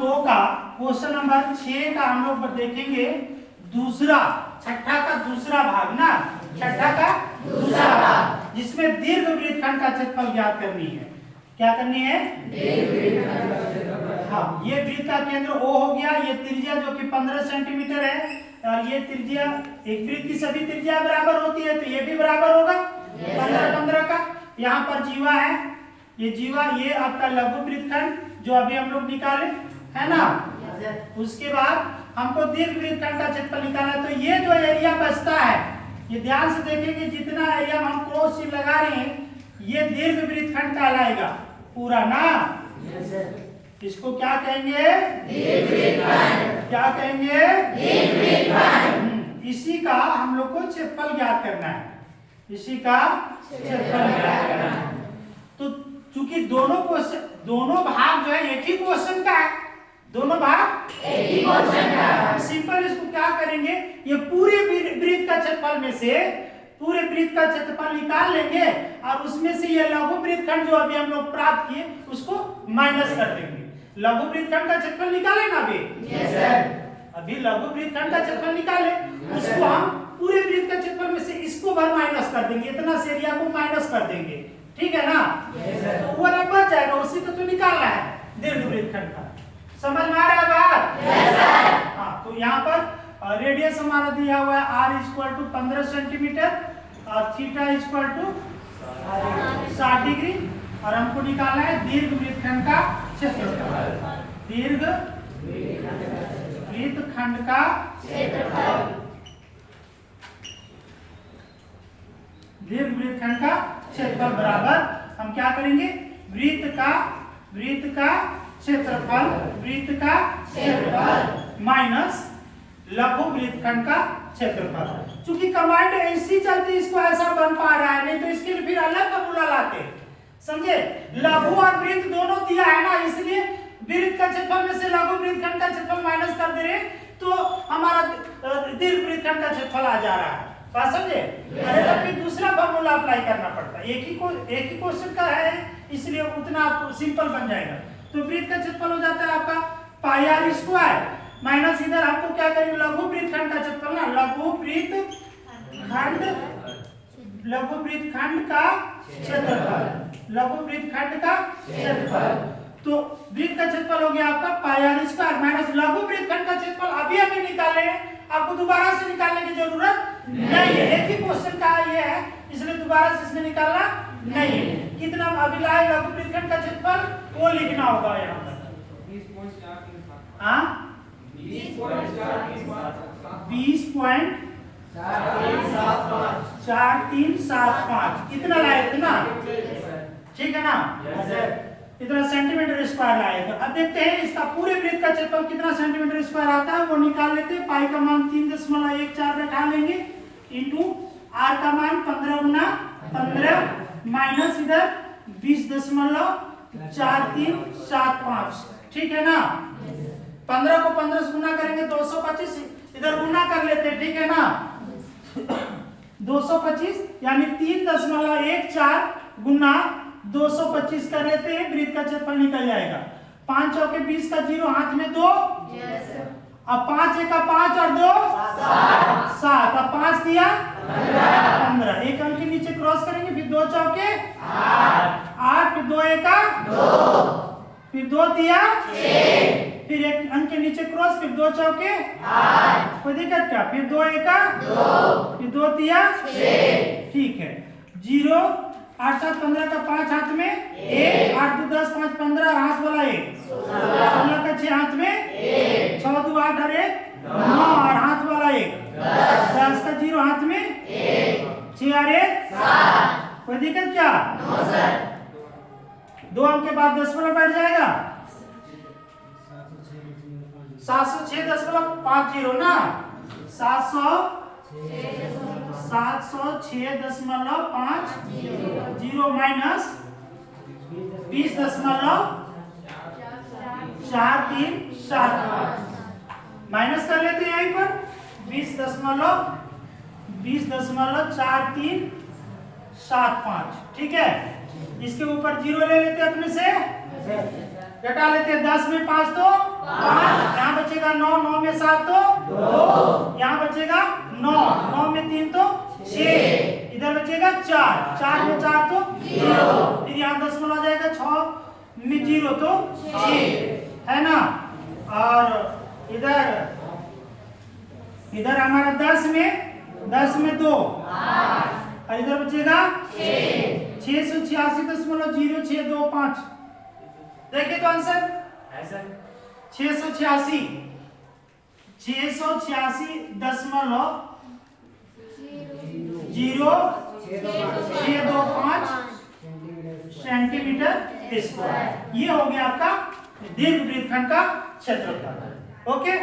2 का question number 6 का हम लोग देखेंगे दूसरा, छठा का दूसरा भाग ना, छठा का दूसरा भाग, जिसमें दीर्घ वृत्तखंड का क्षेत्रफल ज्ञात करनी है। क्या करनी है? हाँ, ये वृत्त का केंद्र O हो गया, ये त्रिज्या जो कि 15 सेंटीमीटर है, और ये त्रिज्या, एक वृत्त की सभी त्रिज्या बराबर होती है तो ये भी बराबर होगा 15 का। यहाँ पर जीवा है, ये जीवा, ये आपका लघु वृत्तखंड जो अभी हम लोग निकाले है ना। उसके बाद हमको दीर्घ वृत्तखंड का क्षेत्रफल निकालना है, तो ये जो एरिया बचता है, ये ध्यान से देखेंगे, जितना एरिया हम क्रॉस चिन्ह लगा रहे हैं ये दीर्घ वृत्तखंड कहलाएगा पूरा ना। इसको क्या कहेंगे? दीर्घ वृत्तखंड। क्या कहेंगे? दीर्घ वृत्तखंड। इसी का हम लोग को क्षेत्रफल ज्ञात करना है, इसी का क्षेत्रफल ज्ञात करना है। तो चूंकि दोनों भाग जो है एक ही क्वेश्चन का है, दोनों भाग एक ही क्वेश्चन का है, सिंपल इसको क्या करेंगे, ये पूरे वृत्त का क्षेत्रफल में से पूरे वृत्त का क्षेत्रफल निकाल लेंगे और उसमें से ये लघु वृत्तखंड जो अभी हम लोग प्राप्त किए उसको माइनस कर देंगे। लघु वृत्तखंड का क्षेत्रफल निकाले ना अभी? Yes sir. अभी लघु वृत्तखंड का क्षेत्रफल निकाले, उसको हम पूरे वृत्त का क्षेत्रफल में से इसको भर माइनस कर देंगे, इतना से एरिया को माइनस कर देंगे, ठीक है ना। तो वो अलग बच जाएगा, उसी को तो निकालना है दीर्घ वृत्तखंड का। समझ में आ रहा है बात? Yes sir. हाँ, तो यहाँ पर रेडियस हमारा दिया हुआ है r = 15 सेंटीमीटर और थीटा = 60 डिग्री, और हमको निकालना है दीर्घ वृत्तखंड का क्षेत्रफल। दीर्घ वृत्तखंड का क्षेत्रफल, दीर्घ वृत्तखंड का क्षेत्रफल बराबर हम क्या करेंगे, वृत्त का क्षेत्रफल, वृत्त का क्षेत्रफल माइनस लघु वृत्तखंड का क्षेत्रफल। चूंकि कमांड ऐसी चलती इसको ऐसा बन पा रहा है, नहीं तो इसके लिए फिर अलग फॉर्मूला लाते, समझे। लघु और वृत्त दोनों दिया है ना, इसलिए वृत्त का क्षेत्रफल में से लघु वृत्तखंड का क्षेत्रफल माइनस कर दे रहे तो हमारा दीर्घ वृत्तखंड का क्षेत्रफल आ जा रहा है, बात समझे। अरे तो फिर दूसरा फॉर्मूला अप्लाई करना पड़ता है, एक ही क्वेश्चन का है इसलिए उतना सिंपल बन जाएगा। तो वृत्त का क्षेत्रफल हो जाता है आपका पाई r स्क्वायर माइनस, इधर आपको क्या करेंगे, लघु वृत्तखंड का क्षेत्रफल ना, लघु वृत्तखंड का क्षेत्रफल, लघु वृत्तखंड का क्षेत्रफल। तो वृत्त का क्षेत्रफल हो गया आपका पाई r स्क्वायर माइनस लघु वृत्तखंड का क्षेत्रफल अभी निकाले हैं, आपको दोबारा से निकालने की जरूरत नहीं है, एक ही क्वेश्चन का ये है इसलिए दोबारा से इसमें निकालना नहीं है। कितना अभी लाए लघु वृत्तखंड का क्षेत्रफल वो लिखना होगा यहाँ पर, 20.4375 इतना लाए थे ना, ठीक है ना। इतना सेंटीमीटर स्क्वायर लाए थे। अब देखते हैं इसका पूरे वृत्त का क्षेत्रफल कितना सेंटीमीटर स्क्वायर आता है वो निकाल लेते हैं। पाई का मान 3.14 बैठा लेंगे इंटू r का मान 15 गुना 15 माइनस इधर 20.4375, ठीक है ना। 15 को 15 से गुना करेंगे 225, इधर गुना कर लेते हैं, ठीक है ना। 225 यानी 3.14 गुना 225 कर लेते हैं, वृत्त का क्षेत्रफल निकल जाएगा। 5 चौके 20 का 0 हाथ में 2, अब 5 एक का 5 और 2 7, अब 5 दिया 15, एक अंक के नीचे क्रॉस करेंगे, फिर 2 चौके 8, फिर 2 एक का 2, फिर 2 दिया 6, फिर एक अंक के नीचे क्रॉस, फिर 2 चौके 8, कोई दिक्कत क्या, फिर 2 एक का 2, फिर 2 दिया 6, ठीक है। 0 8 7 15 का 5 हाथ में 1, 8 2 10 5 15 हाथ वाला 1, 16 का 6 हाथ में 1, 6 2 8 और 1 9 और हाथ वाला 1, 10 का 0 हाथ में 1, 6 और 1 7, कोई दिक्कत क्या, नो सर। 2 अंक के बाद 10 वाला बैठ जाएगा 706.50 ना, 706.50 माइनस 20.4375 माइनस कर लेते हैं यहीं पर 20.4375, ठीक है। इसके ऊपर 0 ले लेते हैं अपने से, घटा लेते हैं 10 में 5 तो 5, में 7 तो 2, यहाँ बचेगा 9, 9 में 3 तो 6, इधर बचेगा 4, 4 में 4 तो 0, फिर यहाँ 10 आ जाएगा, 6 में 0 तो 6, है ना। और इधर हमारा 10 में 2, और इधर बचेगा 686.0625। देखिए तो आंसर 686.0625 सेंटीमीटर स्क्वायर। ये हो गया आपका दीर्घवृत्तखंड का क्षेत्रफल। ओके।